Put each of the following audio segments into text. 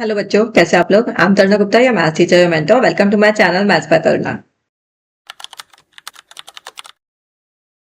Hello बच्चों, कैसे आप लोग। आई एम तरुणा गुप्ता, या मैथ्स टीचर या mentor. Welcome to my channel maths by Taruna.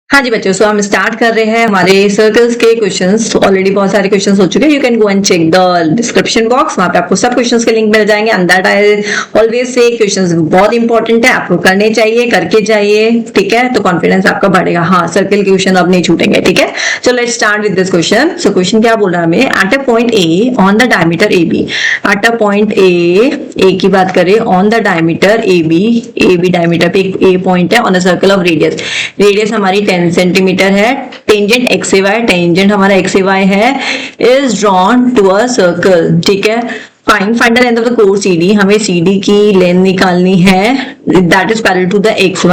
हाँ जी बच्चों, सो हम स्टार्ट कर रहे हैं हमारे सर्कल्स के क्वेश्चंस। ऑलरेडी बहुत सारे क्वेश्चंस हो चुके हैं। You can go and check the description box, वहां पे आपको सब क्वेश्चंस के लिंक मिल जाएंगे। And that I always say questions बहुत इंपॉर्टेंट है, आपको करने चाहिए, करके चाहिए, ठीक है। तो कॉन्फिडेंस आपका बढ़ेगा। हाँ, सर्कल के क्वेश्चन अब नहीं छूटेंगे, ठीक है। So let's start with this question. So question क्या बोल रहा है हमें, at a point A on the diameter A B. At a point A की बात करें, on the diameter A B diameter पे ए पॉइंट है, on the circle of radius. Radius हमारी 10 सेंटीमीटर है। Tangent X A Y, tangent हमारा X A Y है, is drawn to a circle, ठीक है। Find the length of the कोर CD, हमें CD की लेंथ निकालनी है। That is parallel to the X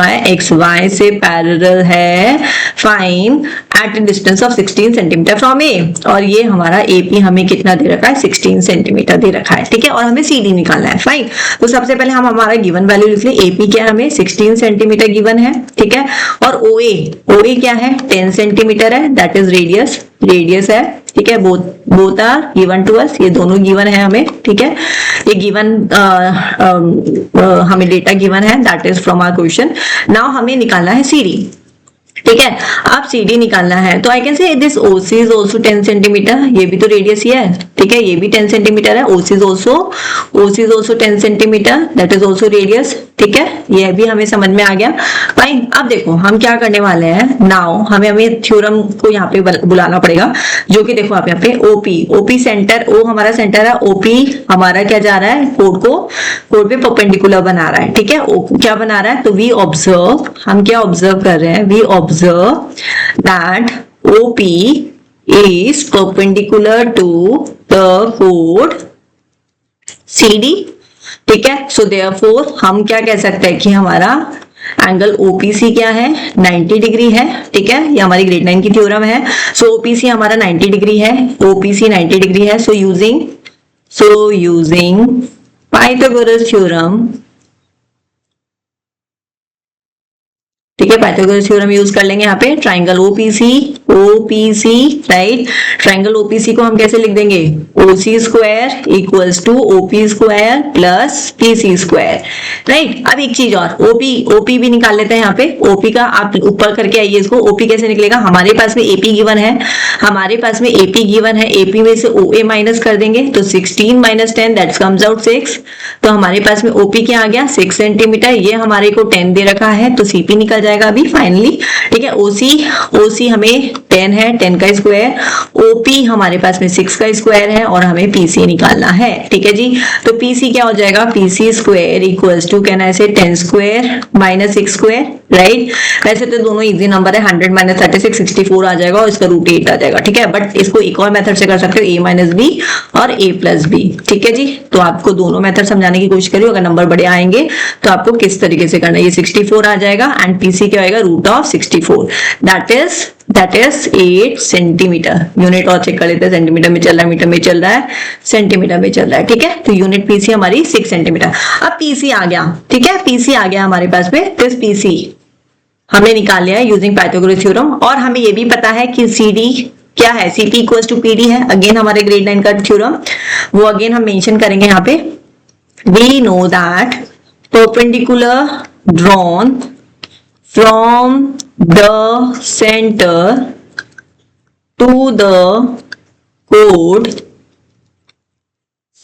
Y से पैरेलल है। Find at distance of 16 centimetre from A. और ये हमारा AP हमें कितना दे रखा है, 16 सेंटीमीटर दे रखा है, ठीक है। और हमें CD निकालना है। फाइन, तो सबसे पहले हम हमारा गिवन वैल्यू लिख लें। AP क्या है, हमें 16 सेंटीमीटर गिवन है, ठीक है। और OA क्या है, 10 सेंटीमीटर है, दैट इज रेडियस है, ठीक है। Both are given to us, ये दोनों गिवन है हमें, ठीक है। ये गिवन हमें डेटा गिवन है, that is from our question. Now हमें निकालना है CD, ठीक है। अब CD निकालना है तो I can say this OC is also 10 centimetre, ये भी तो रेडियस ही है, ठीक है। ये भी 10 सेंटीमीटर है। OC is also 10 centimetre, that is also radius, ठीक है। ये भी हमें समझ में आ गया। फाइन, अब देखो हम क्या करने वाले हैं। नाउ हमें थ्योरम को यहाँ पे बुलाना पड़ेगा, जो कि देखो आप यहाँ पे OP सेंटर, O हमारा सेंटर है, OP हमारा क्या जा रहा है, कोड पे परपेंडिकुलर बना रहा है, ठीक है। क्या बना रहा है, तो वी ऑब्जर्व, हम क्या ऑब्जर्व कर रहे हैं, we observe that OP is perpendicular to the chord CD, ठीक है। सो देयरफॉर हम क्या कह सकते हैं कि हमारा एंगल OPC क्या है, 90 डिग्री है, ठीक है। ये हमारी ग्रेड 9 की थ्योरम है। सो OPC हमारा 90 डिग्री है, OPC 90 डिग्री है। सो यूजिंग पाइथागोरस थ्योरम, ठीक है, पाइथागोरस थ्योरम यूज कर लेंगे यहाँ पे। Triangle OPC, right. Triangle OPC को हम कैसे लिख देंगे, OC square equals to OP square plus PC square, right. अब एक चीज और, OP भी निकाल लेते हैं यहाँ पे। OP का आप ऊपर करके आइए इसको। OP कैसे निकलेगा, हमारे पास में AP गिवन है, AP में से OA माइनस कर देंगे तो 16 माइनस 10 दैट कम्स आउट 6। तो हमारे पास में OP क्या आ गया, 6 सेंटीमीटर। ये हमारे को 10 दे रखा है, तो CP निकल जाएगा अभी फाइनली, ठीक है। OC हमें 10 है, 10 का स्क्वायर। OP हमारे पास में 6 का स्क्वायर है, और हमें PC निकालना है, ठीक है जी। तो PC क्या हो जाएगा, PC square equals to, can I say 10 square minus 6 square, right. वैसे तो दोनों इजी नंबर है, 100 माइनस 36 64 आ जाएगा, और इसका रूट 8 आ जाएगा, ठीक है। बट इसको एक और मेथड से कर सकते हो, A माइनस B और A प्लस B, ठीक है जी। तो आपको दोनों मेथड समझाने की कोशिश करिए। अगर नंबर बड़े आएंगे तो आपको किस तरीके से करना है। ये 64 आ जाएगा, एंड PC क्या आएगा, root of 64, that is 8 centimetre. Unit और चेक कर लेते हैं, सेंटीमीटर में चल रहा है, मीटर में चल रहा है, सेंटीमीटर में चल रहा है, ठीक है। तो यूनिट PC हमारी 6 सेंटीमीटर। अब PC आ गया, ठीक है, PC आ गया हमारे पास में। दिस PC हमने निकाल लिया है यूजिंग पाइथागोरस थ्योरम। और हमें ये भी पता है कि CD क्या है, CP इक्वल्स टू PD है। अगेन हमारे ग्रेड 9 का थ्योरम, वो अगेन हम मेंशन करेंगे यहाँ पे। We know that perpendicular drawn from the center to the chord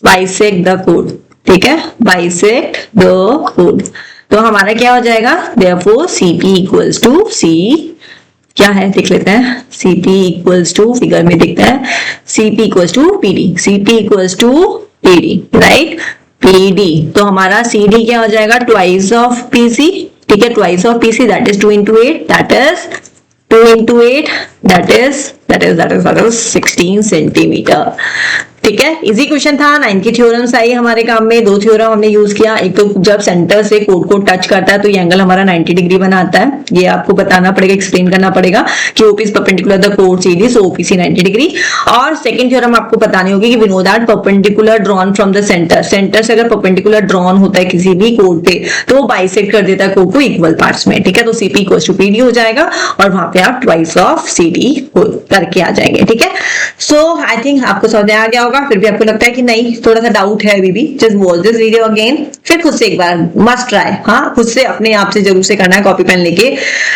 bisect the chord, ठीक है, bisect the chord। तो हमारा क्या हो जाएगा, therefore CP equals to C क्या है देख लेते हैं। CP equals to, फिगर में दिखता है, CP equals to PD, right, PD। तो हमारा CD क्या हो जाएगा, ट्वाइस ऑफ PC, ठीक है, twice of PC, that is 2 into 8, that is 16 centimetre, ठीक है। इजी क्वेश्चन था। 9 की थ्योरम्स आई हमारे काम में। 2 थ्योरम हमने यूज किया। एक तो जब सेंटर से कोड को टच करता है तो ये एंगल हमारा 90 डिग्री बनाता है। ये आपको बताना पड़ेगा, एक्सप्लेन करना पड़ेगा कि OP इज परपेंडिकुलर द कोड CD, सो OPC 90 डिग्री। और सेकंड थ्योरम आपको बतानी होगी कि we know that perpendicular drawn from the centre से अगर परपेंडिकुलर ड्रॉन होता है किसी भी कोड पे तो वो बाइसेक्ट कर देता है कोड को इक्वल पार्ट्स में, ठीक है। तो CP इक्वल्स टू PD हो जाएगा, और वहां पे आप ट्वाइस ऑफ CD करके आ जाएंगे, ठीक है। सो आई थिंक आपको समझ आ गया होगा। होगा, फिर भी आपको लगता है कि नहीं थोड़ा सा डाउट है अभी भी, just watch this video again, फिर खुद से एक बार मस्ट ट्राई, हाँ खुद से अपने आप से जरूर से करना है, कॉपी पेन लेके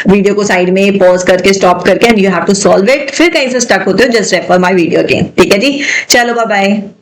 वीडियो को साइड में पॉज करके स्टॉप करके, and you have to solve it. फिर कहीं से स्टक होते हो, just refer my video again, ठीक है जी। चलो बाय बाय।